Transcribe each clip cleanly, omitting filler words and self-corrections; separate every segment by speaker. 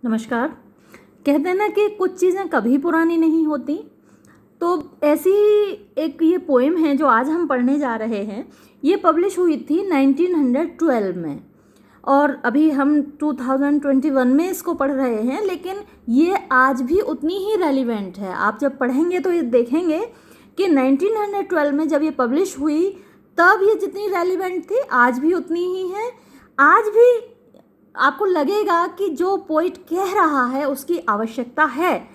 Speaker 1: नमस्कार। कहते हैं ना कि कुछ चीज़ें कभी पुरानी नहीं होती। तो ऐसी ही एक ये पोएम है जो आज हम पढ़ने जा रहे हैं। ये पब्लिश हुई थी 1912 में और अभी हम 2021 में इसको पढ़ रहे हैं, लेकिन ये आज भी उतनी ही रेलिवेंट है। आप जब पढ़ेंगे तो ये देखेंगे कि 1912 में जब ये पब्लिश हुई तब ये जितनी रेलिवेंट थी आज भी उतनी ही है। आज भी आपको लगेगा कि जो पोइट कह रहा है उसकी आवश्यकता है,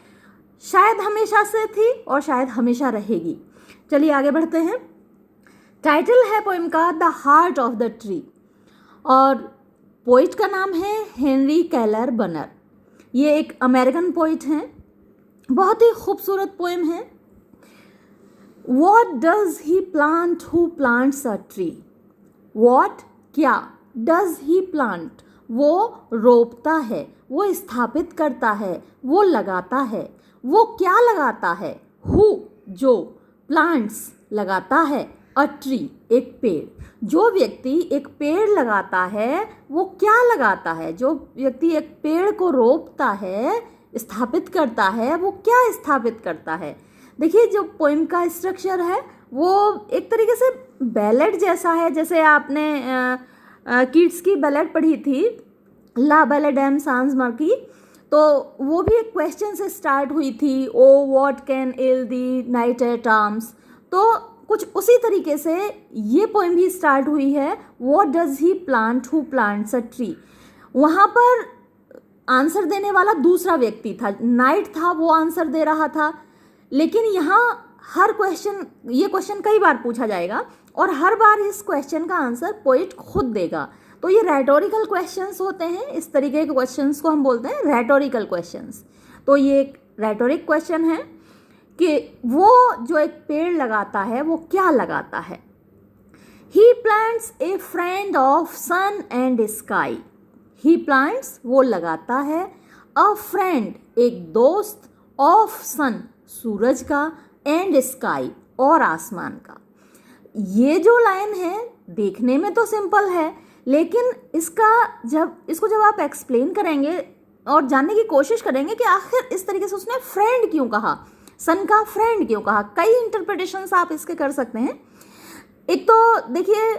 Speaker 1: शायद हमेशा से थी और शायद हमेशा रहेगी। चलिए आगे बढ़ते हैं। टाइटल है पोइम का the heart of the tree और पोइट का नाम है हेनरी कैलर बनर। ये एक अमेरिकन पोइट हैं। बहुत ही खूबसूरत पोइम है। What does he plant who plants a tree? What क्या does he plant? वो रोपता है, वो स्थापित करता है, वो लगाता है। वो क्या लगाता है? Who जो plants लगाता है, a tree एक पेड़। जो व्यक्ति एक पेड़ लगाता है वो क्या लगाता है? जो व्यक्ति एक पेड़ को रोपता है, स्थापित करता है, वो क्या स्थापित करता है? देखिए जो पोइम का स्ट्रक्चर है वो एक तरीके से बैलेड जैसा है। जैसे आपने किड्स की बैलेड पढ़ी थी, ला बैलेडम सांस मर्की, तो वो भी एक क्वेश्चन से स्टार्ट हुई थी, O what can ail thee knight at arms. तो कुछ उसी तरीके से ये पोइम भी स्टार्ट हुई है, what does he plant who plants a tree. वहाँ पर आंसर देने वाला दूसरा व्यक्ति था, नाइट था, वो आंसर दे रहा था। लेकिन यहाँ हर क्वेश्चन, ये क्वेश्चन कई बार पूछा जाएगा और हर बार इस क्वेश्चन का आंसर पोइट खुद देगा। तो ये रेटोरिकल क्वेश्चंस होते हैं। इस तरीके के क्वेश्चंस को हम बोलते हैं रेटोरिकल क्वेश्चंस। तो ये एक रेटोरिक क्वेश्चन है कि वो जो एक पेड़ लगाता है वो क्या लगाता है। He plants a friend of sun and sky. He plants वो लगाता है, अ फ्रेंड एक दोस्त, ऑफ सन सूरज का, एंड स्काई और आसमान का। ये जो लाइन है देखने में तो सिंपल है, लेकिन इसको जब आप एक्सप्लेन करेंगे और जानने की कोशिश करेंगे कि आखिर इस तरीके से उसने फ्रेंड क्यों कहा, सन का फ्रेंड क्यों कहा, कई इंटरप्रिटेशंस आप इसके कर सकते हैं। एक तो देखिए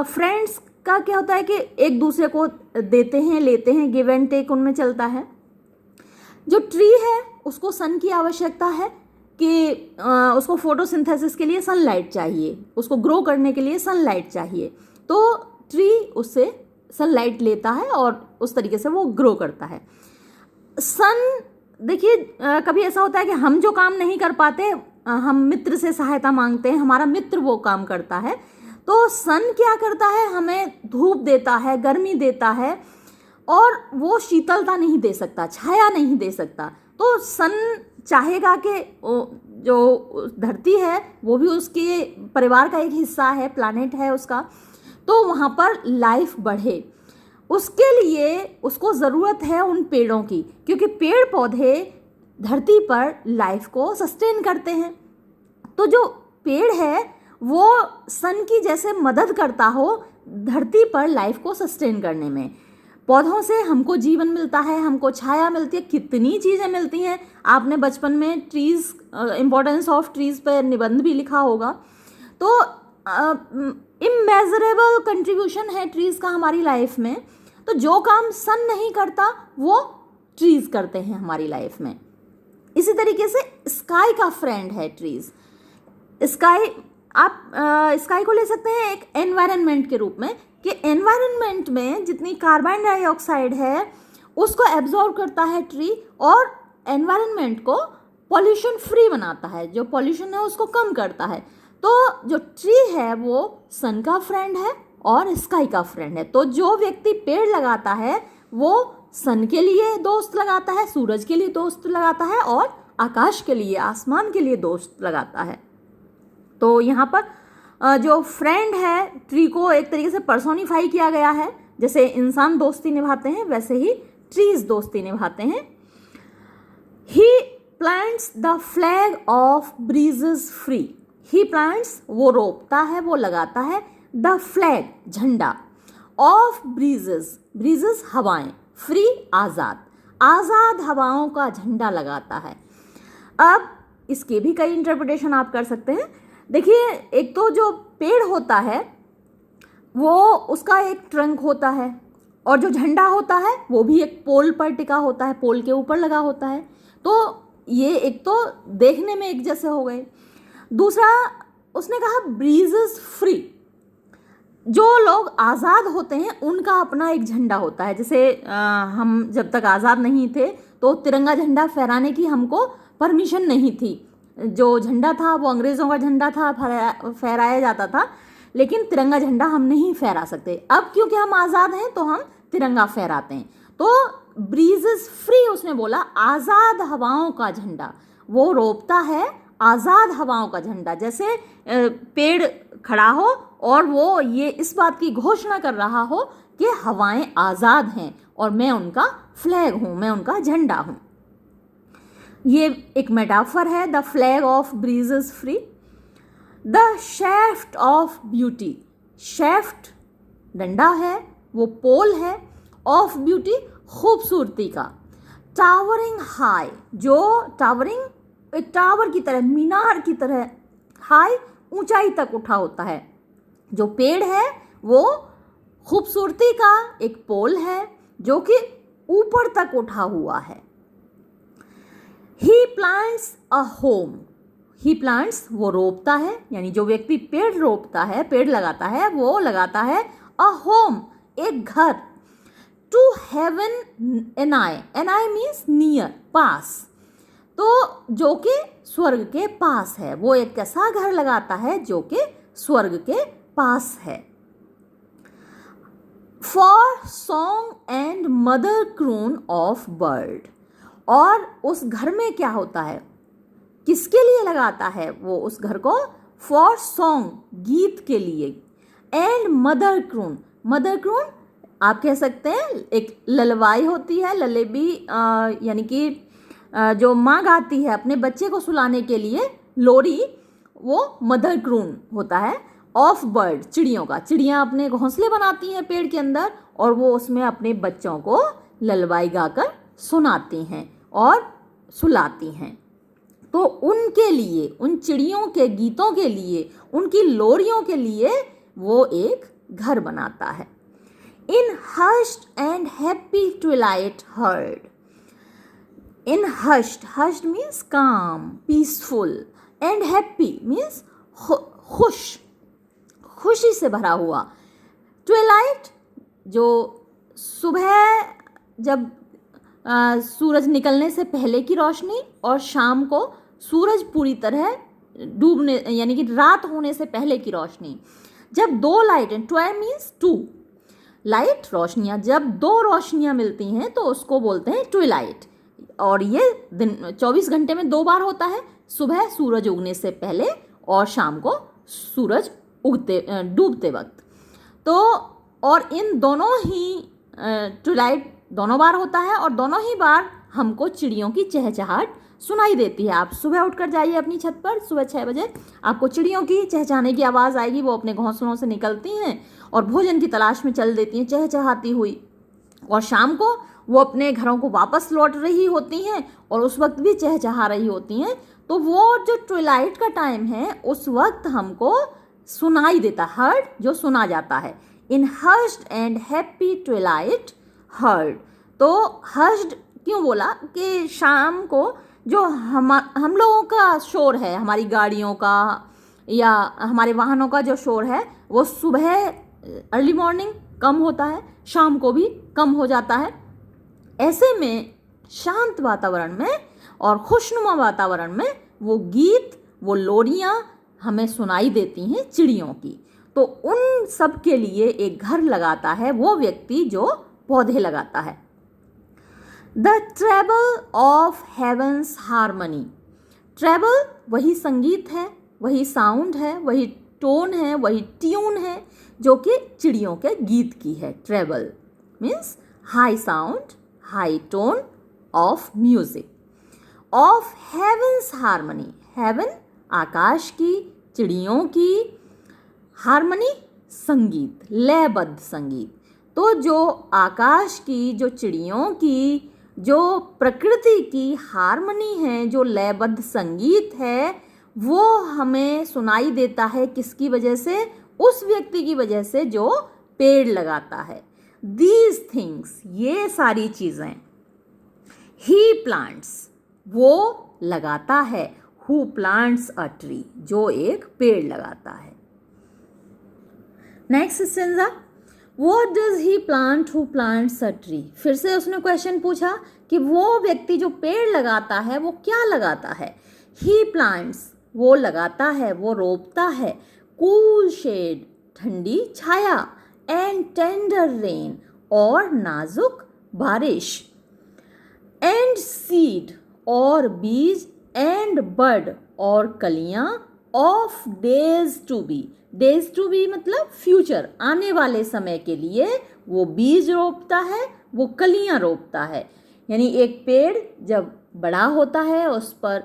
Speaker 1: फ्रेंड्स का क्या होता है कि एक दूसरे को देते हैं, लेते हैं, गिव एंड टेक उनमें चलता है। जो ट्री है उसको सन की आवश्यकता है कि उसको फोटोसिंथेसिस के लिए सनलाइट चाहिए, उसको ग्रो करने के लिए सनलाइट चाहिए। तो ट्री उससे सनलाइट लेता है और उस तरीके से वो ग्रो करता है। सन देखिए कभी ऐसा होता है कि हम जो काम नहीं कर पाते हम मित्र से सहायता मांगते हैं, हमारा मित्र वो काम करता है। तो सन क्या करता है, हमें धूप देता है, गर्मी देता है और वो शीतलता नहीं दे सकता, छाया नहीं दे सकता। तो सन चाहेगा कि जो धरती है वो भी उसके परिवार का एक हिस्सा है, प्लैनेट है उसका, तो वहाँ पर लाइफ बढ़े। उसके लिए उसको ज़रूरत है उन पेड़ों की, क्योंकि पेड़ पौधे धरती पर लाइफ को सस्टेन करते हैं। तो जो पेड़ है वो सन की जैसे मदद करता हो धरती पर लाइफ को सस्टेन करने में। पौधों से हमको जीवन मिलता है, हमको छाया मिलती है, कितनी चीज़ें मिलती हैं। आपने बचपन में ट्रीज़, इम्पोर्टेंस ऑफ ट्रीज़ पर निबंध भी लिखा होगा। तो इमेजरेबल कंट्रीब्यूशन है ट्रीज़ का हमारी लाइफ में। तो जो काम सन नहीं करता वो ट्रीज़ करते हैं हमारी लाइफ में। इसी तरीके से स्काई का फ्रेंड है ट्रीज़। स्काई, आप स्काई को ले सकते हैं एक एनवायरनमेंट के रूप में, कि एनवायरनमेंट में जितनी कार्बन डाइऑक्साइड है उसको एब्जॉर्ब करता है ट्री और एनवायरनमेंट को पॉल्यूशन फ्री बनाता है, जो पॉल्यूशन है उसको कम करता है। तो जो ट्री है वो सन का फ्रेंड है और स्काई का फ्रेंड है। तो जो व्यक्ति पेड़ लगाता है वो सन के लिए दोस्त लगाता है, सूरज के लिए दोस्त लगाता है और आकाश के लिए, आसमान के लिए दोस्त लगाता है। तो यहाँ पर जो फ्रेंड है ट्री को एक तरीके से पर्सोनिफाई किया गया है। जैसे इंसान दोस्ती निभाते हैं वैसे ही ट्रीज दोस्ती निभाते हैं। He plants the flag of breezes free. He plants वो रोपता है, वो लगाता है, द फ्लैग झंडा, ऑफ ब्रीजेस, ब्रीजेस हवाएं, फ्री आज़ाद, आज़ाद हवाओं का झंडा लगाता है। अब इसके भी कई इंटरप्रिटेशन आप कर सकते हैं। देखिए, एक तो जो पेड़ होता है वो उसका एक ट्रंक होता है, और जो झंडा होता है वो भी एक पोल पर टिका होता है, पोल के ऊपर लगा होता है। तो ये एक तो देखने में एक जैसे हो गए। दूसरा, उसने कहा ब्रीजेस फ्री, जो लोग आज़ाद होते हैं उनका अपना एक झंडा होता है। जैसे हम जब तक आज़ाद नहीं थे तो तिरंगा झंडा फहराने की हमको परमिशन नहीं थी। जो झंडा था वो अंग्रेज़ों का झंडा था, फहराया जाता था, लेकिन तिरंगा झंडा हम नहीं फहरा सकते। अब क्योंकि हम आज़ाद हैं तो हम तिरंगा फहराते हैं। तो ब्रीजेस फ्री, उसने बोला आज़ाद हवाओं का झंडा, वो रोपता है आज़ाद हवाओं का झंडा। जैसे पेड़ खड़ा हो और वो ये इस बात की घोषणा कर रहा हो कि हवाएं आज़ाद हैं और मैं उनका फ्लैग हूँ, मैं उनका झंडा हूँ। ये एक मेटाफर है, the flag of breezes free. The shaft of beauty, shaft डंडा है, वो पोल है, ऑफ ब्यूटी खूबसूरती का। टावरिंग हाई, जो टावरिंग एक टावर की तरह, मीनार की तरह, हाई ऊंचाई तक उठा होता है। जो पेड़ है वो खूबसूरती का एक पोल है जो कि ऊपर तक उठा हुआ है। He plants a home, he plants वो रोपता है, यानी जो व्यक्ति पेड़ रोपता है, पेड़ लगाता है, वो लगाता है अ होम, एक घर। To heaven anigh means नियर, पास, तो जो कि स्वर्ग के पास है, वो एक ऐसा घर लगाता है जो कि स्वर्ग के पास है। For song and mother croon of bird, और उस घर में क्या होता है, किसके लिए लगाता है वो उस घर को? फॉर सॉन्ग, गीत के लिए, and mother croon, mother croon आप कह सकते हैं एक ललवाई होती है, ललेबी, यानी कि जो माँ गाती है अपने बच्चे को सुलाने के लिए लोरी, वो मदर क्रून होता है। ऑफ बर्ड, चिड़ियों का, चिड़ियाँ अपने घोंसले बनाती हैं पेड़ के अंदर और वो उसमें अपने बच्चों को ललवाई गाकर सुनाती हैं और सुलाती हैं। तो उनके लिए, उन चिड़ियों के गीतों के लिए, उनकी लोरियों के लिए वो एक घर बनाता है। In hushed and happy twilight heard, in hushed, hushed means calm, peaceful, and happy means खुश, खुशी से भरा हुआ। ट्विलाइट, जो सुबह जब सूरज निकलने से पहले की रोशनी, और शाम को सूरज पूरी तरह डूबने, यानी कि रात होने से पहले की रोशनी। जब दो लाइटें, ट्वेल्व मीन्स टू, लाइट रोशनियाँ, जब दो रोशनियाँ मिलती हैं तो उसको बोलते हैं ट्विलाइट। और ये दिन 24 घंटे में 2 बार होता है, सुबह सूरज उगने से पहले और शाम को सूरज डूबते वक्त। तो और इन दोनों ही ट्विलाइट दोनों बार होता है और दोनों ही बार हमको चिड़ियों की चहचहाट सुनाई देती है। आप सुबह उठकर जाइए अपनी छत पर, सुबह 6 बजे आपको चिड़ियों की चहचहाने की आवाज़ आएगी। वो अपने घोंसलों से निकलती हैं और भोजन की तलाश में चल देती हैं चहचहाती हुई, और शाम को वो अपने घरों को वापस लौट रही होती हैं और उस वक्त भी चहचहा रही होती हैं। तो वो जो ट्विलाइट का टाइम है उस वक्त हमको सुनाई देता, हर्ड जो सुना जाता है। इन हर्स्ड एंड हैप्पी ट्विलाइट हर्ड। तो हर्स्ड क्यों बोला कि शाम को जो हम लोगों का शोर है, हमारी गाड़ियों का या हमारे वाहनों का जो शोर है वो सुबह अर्ली मॉर्निंग कम होता है, शाम को भी कम हो जाता है। ऐसे में शांत वातावरण में और खुशनुमा वातावरण में वो गीत, वो लोरियाँ हमें सुनाई देती हैं चिड़ियों की। तो उन सब के लिए एक घर लगाता है वो व्यक्ति जो पौधे लगाता है। The treble of heaven's harmony, treble वही संगीत है, वही साउंड है, वही टोन है, वही ट्यून है जो कि चिड़ियों के गीत की है। Treble means high sound, high tone of music. Of heaven's harmony, heaven आकाश की, चिड़ियों की, हारमनी संगीत, लयबद्ध संगीत। तो जो आकाश की, जो चिड़ियों की जो प्रकृति की हार्मनी है, जो लयबद्ध संगीत है, वो हमें सुनाई देता है किसकी वजह से? उस व्यक्ति की वजह से जो पेड़ लगाता है। दीज थिंग्स, ये सारी चीज़ें, ही प्लांट्स, वो लगाता है, हु प्लांट्स अ ट्री, जो एक पेड़ लगाता है। Next stanza, what does he plant who plants a tree. फिर से उसने क्वेश्चन पूछा कि वो व्यक्ति जो पेड़ लगाता है वो क्या लगाता है। ही प्लांट्स, वो लगाता है, वो रोपता है, कूल शेड, ठंडी छाया, एंड टेंडर रेन, और नाजुक बारिश, एंड सीड, और बीज, एंड बड, और कलियां, of days to be. Days to be मतलब फ्यूचर, आने वाले समय के लिए वो बीज रोपता है, वो कलियां रोपता है। यानी एक पेड़ जब बड़ा होता है उस पर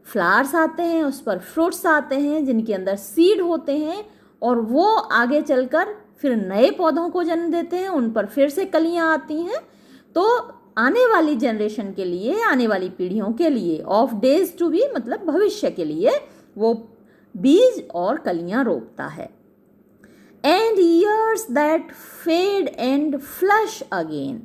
Speaker 1: फ्लावर्स आते हैं, उस पर फ्रूट्स आते हैं जिनके अंदर सीड होते हैं, और वो आगे चलकर फिर नए पौधों को जन्म देते हैं, उन पर फिर से कलियां आती हैं। तो आने वाली जनरेशन के लिए, आने वाली पीढ़ियों के लिए, ऑफ डेज टू बी मतलब भविष्य के लिए, वो बीज और कलियां रोपता है। And years that fade and flush again,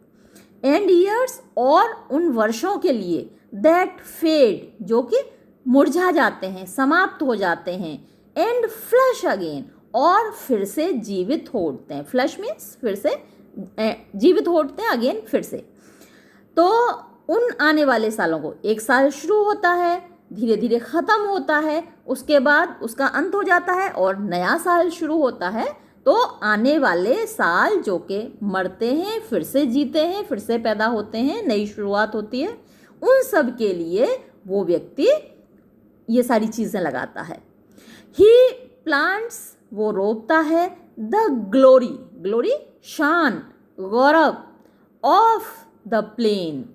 Speaker 1: and years, और उन वर्षों के लिए, दैट फेड, जो कि मुरझा जाते हैं, समाप्त हो जाते हैं, एंड फ्लश अगेन, और फिर से जीवित हो उठते हैं। फ्लश मीन्स फिर से जीवित हो उठते हैं, अगेन फिर से। तो उन आने वाले सालों को, एक साल शुरू होता है, धीरे धीरे ख़त्म होता है, उसके बाद उसका अंत हो जाता है और नया साल शुरू होता है। तो आने वाले साल जो कि मरते हैं, फिर से जीते हैं, फिर से पैदा होते हैं, नई शुरुआत होती है, उन सब के लिए वो व्यक्ति ये सारी चीज़ें लगाता है। ही प्लांट्स, वो रोपता है, द ग्लोरी, ग्लोरी शान, गौरव, ऑफ द प्लेन,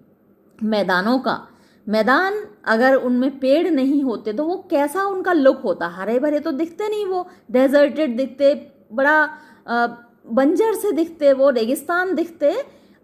Speaker 1: मैदानों का। मैदान अगर उनमें पेड़ नहीं होते तो वो कैसा उनका लुक होता, हरे भरे तो दिखते नहीं, वो डेजर्टेड दिखते, बड़ा बंजर से दिखते, वो रेगिस्तान दिखते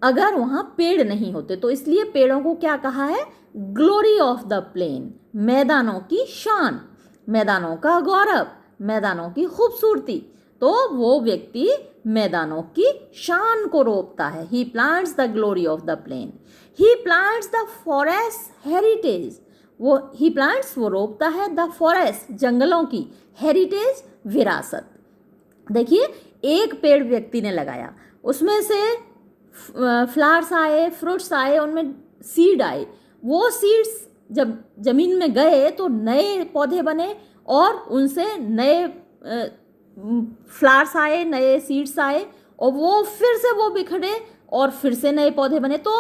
Speaker 1: अगर वहाँ पेड़ नहीं होते। तो इसलिए पेड़ों को क्या कहा है? ग्लोरी ऑफ द प्लेन, मैदानों की शान, मैदानों का गौरव, मैदानों की खूबसूरती। तो वो व्यक्ति मैदानों की शान को रोपता है। He plants the glory of the plain. He plants the forest heritage, वो ही प्लांट्स, वो रोपता है द फॉरेस्ट, जंगलों की, हेरिटेज, विरासत। देखिए, एक पेड़ व्यक्ति ने लगाया, उसमें से फ्लावर्स आए, फ्रूट्स आए, उनमें सीड आए, वो सीड्स जब जमीन में गए तो नए पौधे बने और उनसे नए फ्लावर्स आए, नए सीड्स आए, और वो फिर से वो बिखरे और फिर से नए पौधे बने। तो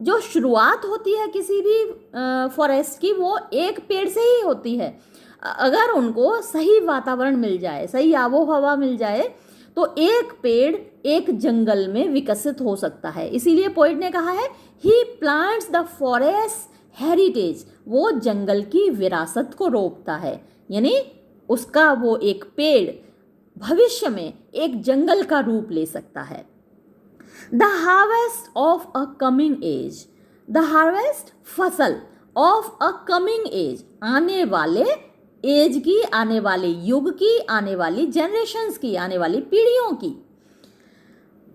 Speaker 1: जो शुरुआत होती है किसी भी फॉरेस्ट की, वो एक पेड़ से ही होती है। अगर उनको सही वातावरण मिल जाए, सही आबो हवा मिल जाए, तो एक पेड़ एक जंगल में विकसित हो सकता है। इसीलिए पोइट ने कहा है, he plants the forest heritage, वो जंगल की विरासत को रोपता है। यानी उसका वो एक पेड़ भविष्य में एक जंगल का रूप ले सकता है। The harvest of a coming age, the harvest, फसल, ऑफ अ कमिंग एज, आने वाले एज की, आने वाले युग की, आने वाली जनरेशन्स की, आने वाली पीढ़ियों की।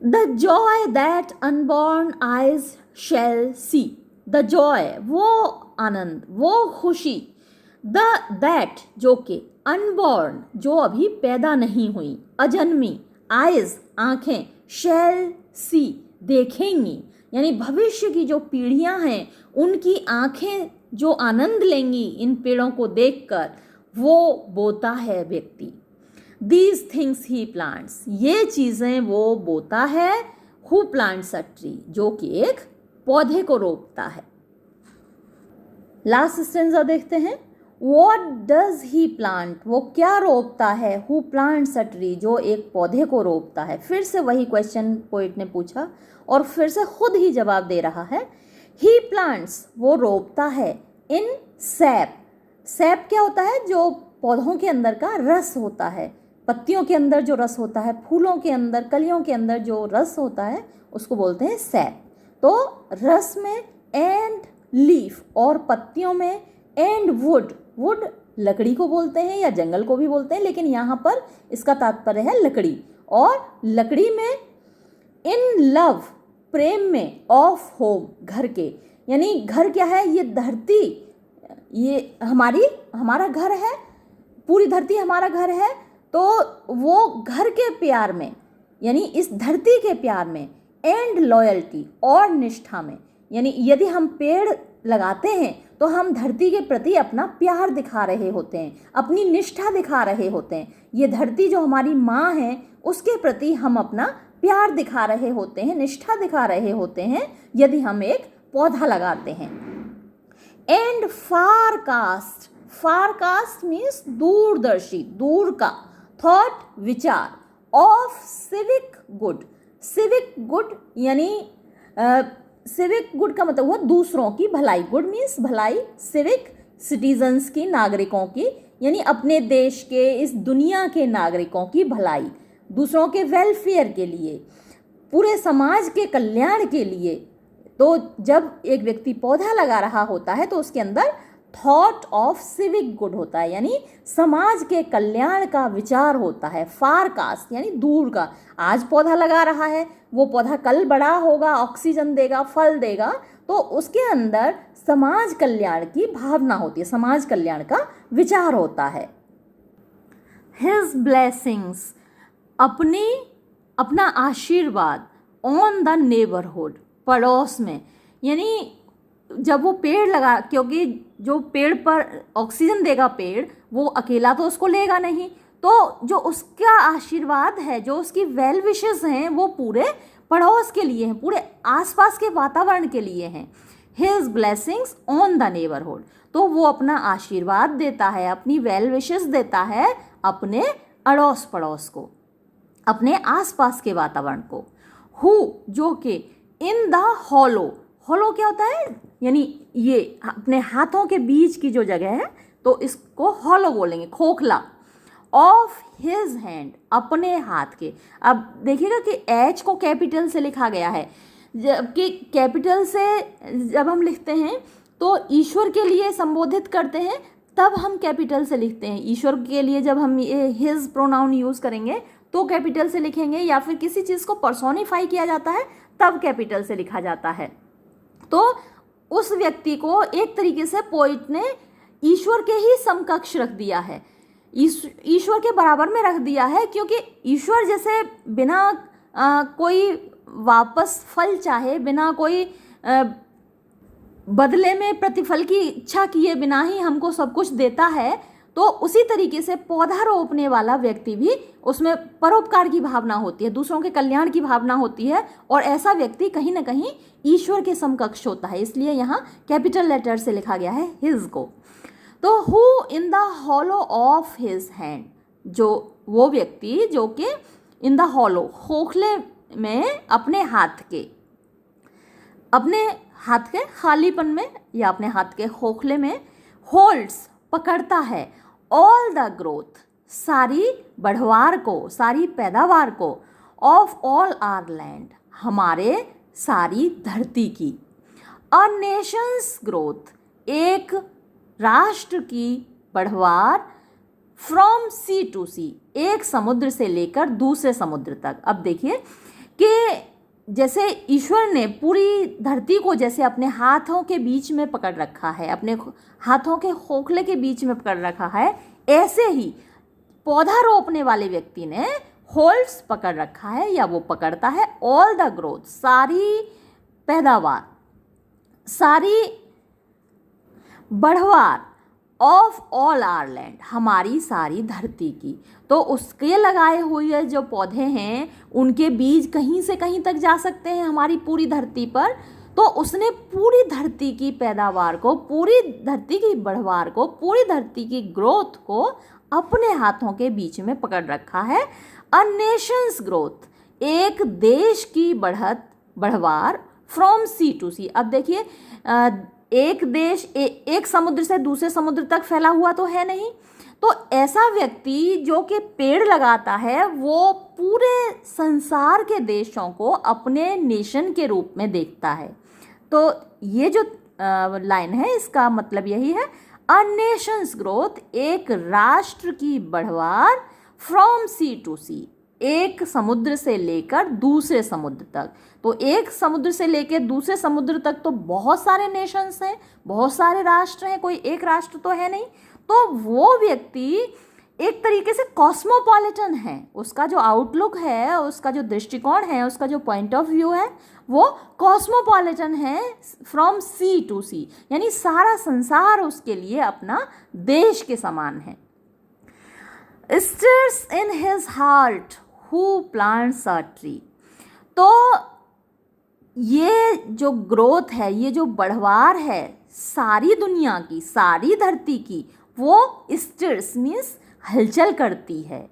Speaker 1: The joy that unborn eyes shall see, the joy, वो आनंद, वो खुशी, द दैट, जो कि, अनबॉर्न, जो अभी पैदा नहीं हुई, अजन्मी, आइज, आँखें, शैल सी, देखेंगी। यानी भविष्य की जो पीढ़ियां हैं उनकी आँखें जो आनंद लेंगी इन पेड़ों को देखकर, वो बोता है व्यक्ति। दीज थिंग्स ही प्लांट्स, ये चीज़ें वो बोता है। हु प्लांट्स अ ट्री, जो कि एक पौधे को रोपता है। लास्ट स्टेंजा देखते हैं। What does he plant, वो क्या रोपता है? Who plants a tree, जो एक पौधे को रोपता है। फिर से वही क्वेश्चन पोइट ने पूछा और फिर से खुद ही जवाब दे रहा है। He plants, वो रोपता है, in sap, सैप क्या होता है? जो पौधों के अंदर का रस होता है, पत्तियों के अंदर जो रस होता है, फूलों के अंदर, कलियों के अंदर जो रस होता है, उसको बोलते हैं सैप। तो रस में एंड लीफ और पत्तियों में, एंड वुड, वुड लकड़ी को बोलते हैं या जंगल को भी बोलते हैं, लेकिन यहाँ पर इसका तात्पर्य है लकड़ी, और लकड़ी में, इन लव प्रेम में, ऑफ होम घर के, यानी घर क्या है, ये धरती, ये हमारा घर है, पूरी धरती हमारा घर है, तो वो घर के प्यार में, यानी इस धरती के प्यार में, एंड लॉयल्टी और निष्ठा में, यानी यदि हम पेड़ लगाते हैं तो हम धरती के प्रति अपना प्यार दिखा रहे होते हैं, अपनी निष्ठा दिखा रहे होते हैं। ये धरती जो हमारी माँ है उसके प्रति हम अपना प्यार दिखा रहे होते हैं, निष्ठा दिखा रहे होते हैं यदि हम एक पौधा लगाते हैं। एंड फारकास्ट, फारकास्ट मीन्स दूरदर्शी, दूर का, थॉट विचार, of civic good, civic good यानी सिविक गुड का मतलब हुआ दूसरों की भलाई, गुड मीन्स भलाई, सिविक सिटीजन्स की, नागरिकों की, यानी अपने देश के, इस दुनिया के नागरिकों की भलाई, दूसरों के वेलफेयर के लिए, पूरे समाज के कल्याण के लिए। तो जब एक व्यक्ति पौधा लगा रहा होता है तो उसके अंदर थॉट ऑफ सिविक गुड होता है, यानी समाज के कल्याण का विचार होता है। फारकास्ट यानी दूर का, आज पौधा लगा रहा है, वो पौधा कल बड़ा होगा, ऑक्सीजन देगा, फल देगा, तो उसके अंदर समाज कल्याण की भावना होती है, समाज कल्याण का विचार होता है। हिज ब्लेसिंग्स, अपना आशीर्वाद, ऑन द नेबरहुड, पड़ोस में, यानी जब वो पेड़ लगा, क्योंकि जो पेड़ पर ऑक्सीजन देगा पेड़, वो अकेला तो उसको लेगा नहीं, तो जो उसका आशीर्वाद है, जो उसकी वेल विशेस हैं, वो पूरे पड़ोस के लिए हैं, पूरे आसपास के वातावरण के लिए हैं। His blessings on the neighbourhood, तो वो अपना आशीर्वाद देता है, अपनी वेल विशेस देता है अपने अड़ोस पड़ोस को, अपने आसपास के वातावरण को। हु जो कि, इन द हॉलो, हॉलो क्या होता है, यानी ये अपने हाथों के बीच की जो जगह है, तो इसको हॉलो बोलेंगे, खोखला। ऑफ हिज हैंड, अपने हाथ के। अब देखिएगा कि एच को कैपिटल से लिखा गया है, जबकि कैपिटल से जब हम लिखते हैं तो ईश्वर के लिए संबोधित करते हैं तब हम कैपिटल से लिखते हैं। ईश्वर के लिए जब हम ये हिज प्रोनाउन यूज़ करेंगे तो कैपिटल से लिखेंगे, या फिर किसी चीज़ को पर्सोनिफाई किया जाता है तब कैपिटल से लिखा जाता है। तो उस व्यक्ति को एक तरीके से पोइट ने ईश्वर के ही समकक्ष रख दिया है, ईश्वर के बराबर में रख दिया है, क्योंकि ईश्वर जैसे बिना कोई वापस फल चाहे, बिना कोई बदले में प्रतिफल की इच्छा किए बिना ही हमको सब कुछ देता है, तो उसी तरीके से पौधा रोपने वाला व्यक्ति भी, उसमें परोपकार की भावना होती है, दूसरों के कल्याण की भावना होती है, और ऐसा व्यक्ति कहीं ना कहीं ईश्वर के समकक्ष होता है, इसलिए यहाँ कैपिटल लेटर से लिखा गया है हिज को। तो who in the hollow of his hand, जो वो व्यक्ति जो कि इन द हॉलो, खोखले में, अपने हाथ के खालीपन में या अपने हाथ के खोखले में, होल्ड्स पकड़ता है, ऑल द ग्रोथ, सारी बढ़वार को, सारी पैदावार को, ऑफ ऑल आर लैंड, हमारे सारी धरती की। अ नेशंस ग्रोथ, एक राष्ट्र की बढ़वार, फ्रॉम सी टू सी, एक समुद्र से लेकर दूसरे समुद्र तक। अब देखिए कि जैसे ईश्वर ने पूरी धरती को जैसे अपने हाथों के बीच में पकड़ रखा है, अपने हाथों के खोखले के बीच में पकड़ रखा है, ऐसे ही पौधा रोपने वाले व्यक्ति ने होल्ड्स पकड़ रखा है, या वो पकड़ता है ऑल द ग्रोथ, सारी पैदावार, सारी बढ़वार, ऑफ ऑल आर लैंड, हमारी सारी धरती की। तो उसके लगाए हुए जो पौधे हैं उनके बीज कहीं से कहीं तक जा सकते हैं हमारी पूरी धरती पर। तो उसने पूरी धरती की पैदावार को, पूरी धरती की बढ़वार को, पूरी धरती की ग्रोथ को अपने हाथों के बीच में पकड़ रखा है। अ नेशंस ग्रोथ, एक देश की बढ़वार, फ्रॉम सी टू सी। अब देखिए एक देश एक समुद्र से दूसरे समुद्र तक फैला हुआ तो है नहीं, तो ऐसा व्यक्ति जो कि पेड़ लगाता है वो पूरे संसार के देशों को अपने नेशन के रूप में देखता है। तो ये जो लाइन है इसका मतलब यही है, अ नेशंस ग्रोथ, एक राष्ट्र की बढ़वार, फ्रॉम सी टू सी, एक समुद्र से लेकर दूसरे समुद्र तक। तो एक समुद्र से लेकर दूसरे समुद्र तक तो बहुत सारे नेशंस हैं, बहुत सारे राष्ट्र हैं, कोई एक राष्ट्र तो है नहीं। तो वो व्यक्ति एक तरीके से कॉस्मोपॉलिटन है, उसका जो आउटलुक है, उसका जो दृष्टिकोण है, उसका जो पॉइंट ऑफ व्यू है वो कॉस्मोपॉलिटन है, फ्रॉम सी टू सी, यानी सारा संसार उसके लिए अपना देश के समान है। Stirs in his heart who plants a tree। तो ये जो ग्रोथ है, ये जो बढ़वार है सारी दुनिया की, सारी धरती की, वो स्टिर्स मीन्स हलचल करती है।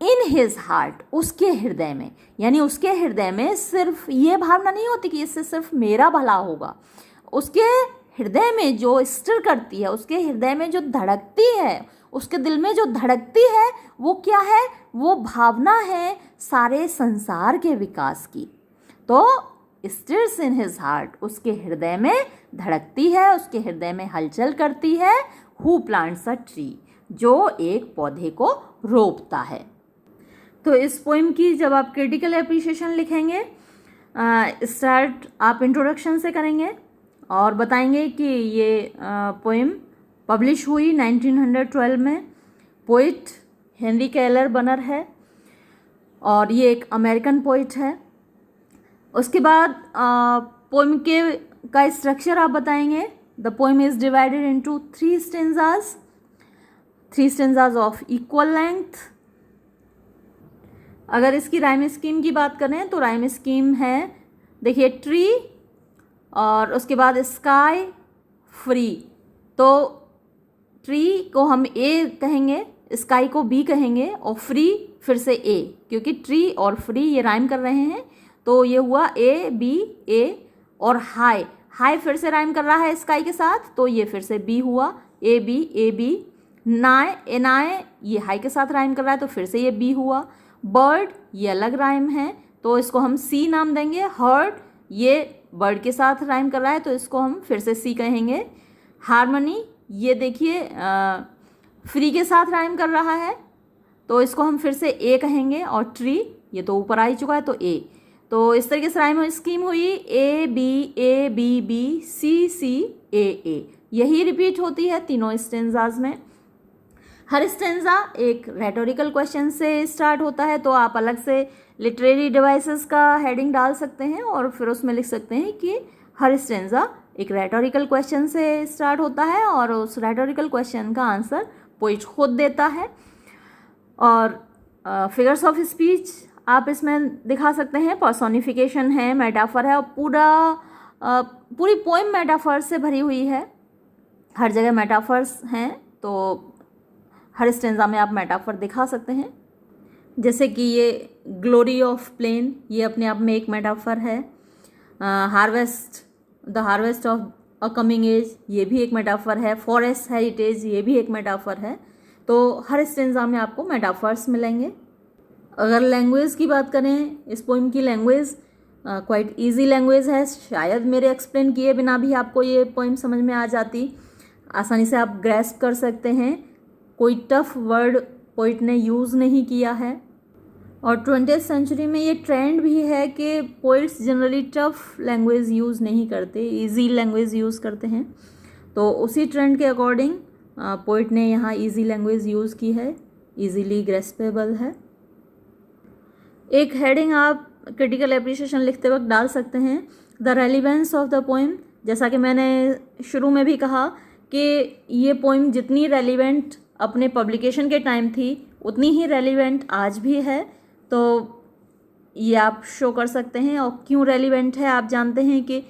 Speaker 1: इन हिज हार्ट, उसके हृदय में, यानी उसके हृदय में सिर्फ ये भावना नहीं होती कि इससे सिर्फ मेरा भला होगा। उसके हृदय में जो स्टिर करती है, उसके हृदय में जो धड़कती है, उसके दिल में जो धड़कती है, वो क्या है? वो भावना है सारे संसार के विकास की। तो स्टिर्स इन हिज हार्ट, उसके हृदय में धड़कती है, उसके हृदय में हलचल करती है। हु प्लांट्स अ ट्री, जो एक पौधे को रोपता है। तो इस पोइम की जब आप क्रिटिकल एप्रिसिएशन लिखेंगे, स्टार्ट आप इंट्रोडक्शन से करेंगे और बताएंगे कि ये पोइम पब्लिश हुई 1912 में। पोइट हेनरी केलर बनर है और ये एक अमेरिकन पोइट है। उसके बाद पोइम का स्ट्रक्चर आप बताएंगे। The poem is divided into 3 stanzas, 3 stanzas of equal length. अगर इसकी राइम स्कीम की बात करें तो राइम स्कीम है, देखिए, ट्री और उसके बाद स्काई, फ्री। तो ट्री को हम ए कहेंगे, स्काई को बी कहेंगे और फ्री फिर से ए, क्योंकि ट्री और फ्री ये राइम कर रहे हैं। तो ये हुआ ए बी ए, और हाई, हाई फिर से राइम कर रहा है स्काई के साथ, तो ये फिर से बी हुआ, ए बी। नाय, एनाय, ये हाई के साथ राइम कर रहा है तो फिर से ये बी हुआ। बर्ड, ये अलग राइम है तो इसको हम सी नाम देंगे। हर्ड, ये बर्ड के साथ राइम कर रहा है तो इसको हम फिर से सी कहेंगे। हारमोनी, ये देखिए फ्री के साथ राइम कर रहा है तो इसको हम फिर से ए कहेंगे। और ट्री, ये तो ऊपर आ ही चुका है तो ए। तो इस तरीके से राइम स्कीम हुई, ए बी बी, सी ए। यही रिपीट होती है तीनों स्टेंजाज में। हर स्टेंजा एक रेटोरिकल क्वेश्चन से स्टार्ट होता है, तो आप अलग से लिटरेरी डिवाइसेस का हेडिंग डाल सकते हैं और फिर उसमें लिख सकते हैं कि हर स्टेंजा एक रेटोरिकल क्वेश्चन से स्टार्ट होता है और उस रेटोरिकल क्वेश्चन का आंसर पोइट खुद देता है। और फिगर्स ऑफ स्पीच आप इसमें दिखा सकते हैं, पर्सोनिफिकेशन है, मेटाफर है, और पूरी पोइम मेटाफर से भरी हुई है। हर जगह मेटाफर्स हैं, तो हर स्टेंजा में आप मेटाफर दिखा सकते हैं। जैसे कि ये ग्लोरी ऑफ प्लेन, ये अपने आप में एक मेटाफर है। Harvest, the harvest of a coming age, ये भी एक मेटाफर है। फॉरेस्ट हेरिटेज, ये भी एक मेटाफर है। तो हर स्टेंजा में आपको मेटाफर्स मिलेंगे। अगर लैंग्वेज की बात करें, इस पोइम की लैंग्वेज क्वाइट इजी लैंग्वेज है। शायद मेरे एक्सप्लेन किए बिना भी आपको ये पोइम समझ में आ जाती, आसानी से आप ग्रैस्प कर सकते हैं। कोई टफ वर्ड पोइट ने यूज़ नहीं किया है। और 20th सेंचुरी में ये ट्रेंड भी है कि poets generally tough language use नहीं करते, इजी लैंग्वेज यूज़ करते हैं। तो उसी ट्रेंड के अकॉर्डिंग पोइट ने यहाँ इजी लैंग्वेज यूज़ की है, इजीली ग्रेस्पेबल है। एक हेडिंग आप क्रिटिकल एप्रिसिएशन लिखते वक्त डाल सकते हैं, the relevance of the poem. जैसा कि मैंने शुरू में भी कहा कि ये पोइम जितनी रेलिवेंट अपने पब्लिकेशन के टाइम थी उतनी ही रेलिवेंट आज भी है। तो ये आप शो कर सकते हैं। और क्यों रेलिवेंट है, आप जानते हैं कि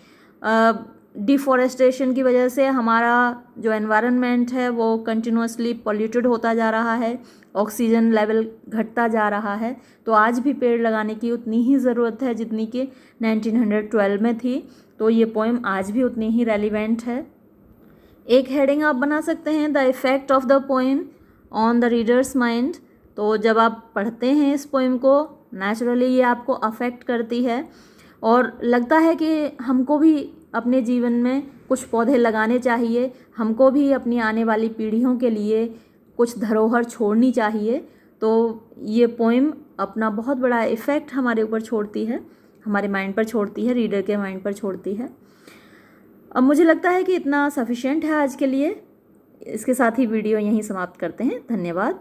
Speaker 1: डिफॉरेस्टेशन की वजह से हमारा जो एनवायरनमेंट है वो कंटिन्यूसली पॉल्यूटेड होता जा रहा है, ऑक्सीजन लेवल घटता जा रहा है। तो आज भी पेड़ लगाने की उतनी ही ज़रूरत है जितनी कि 1912 में थी। तो ये पोइम आज भी उतनी ही रेलिवेंट है। एक हेडिंग आप बना सकते हैं, the effect of the poem on the readers mind. तो जब आप पढ़ते हैं इस पोइम को, नेचुरली ये आपको अफेक्ट करती है और लगता है कि हमको भी अपने जीवन में कुछ पौधे लगाने चाहिए, हमको भी अपनी आने वाली पीढ़ियों के लिए कुछ धरोहर छोड़नी चाहिए। तो ये पोएम अपना बहुत बड़ा इफ़ेक्ट हमारे ऊपर छोड़ती है, हमारे माइंड पर छोड़ती है, रीडर के माइंड पर छोड़ती है। अब मुझे लगता है कि इतना सफिशिएंट है आज के लिए। इसके साथ ही वीडियो यहीं समाप्त करते हैं। धन्यवाद।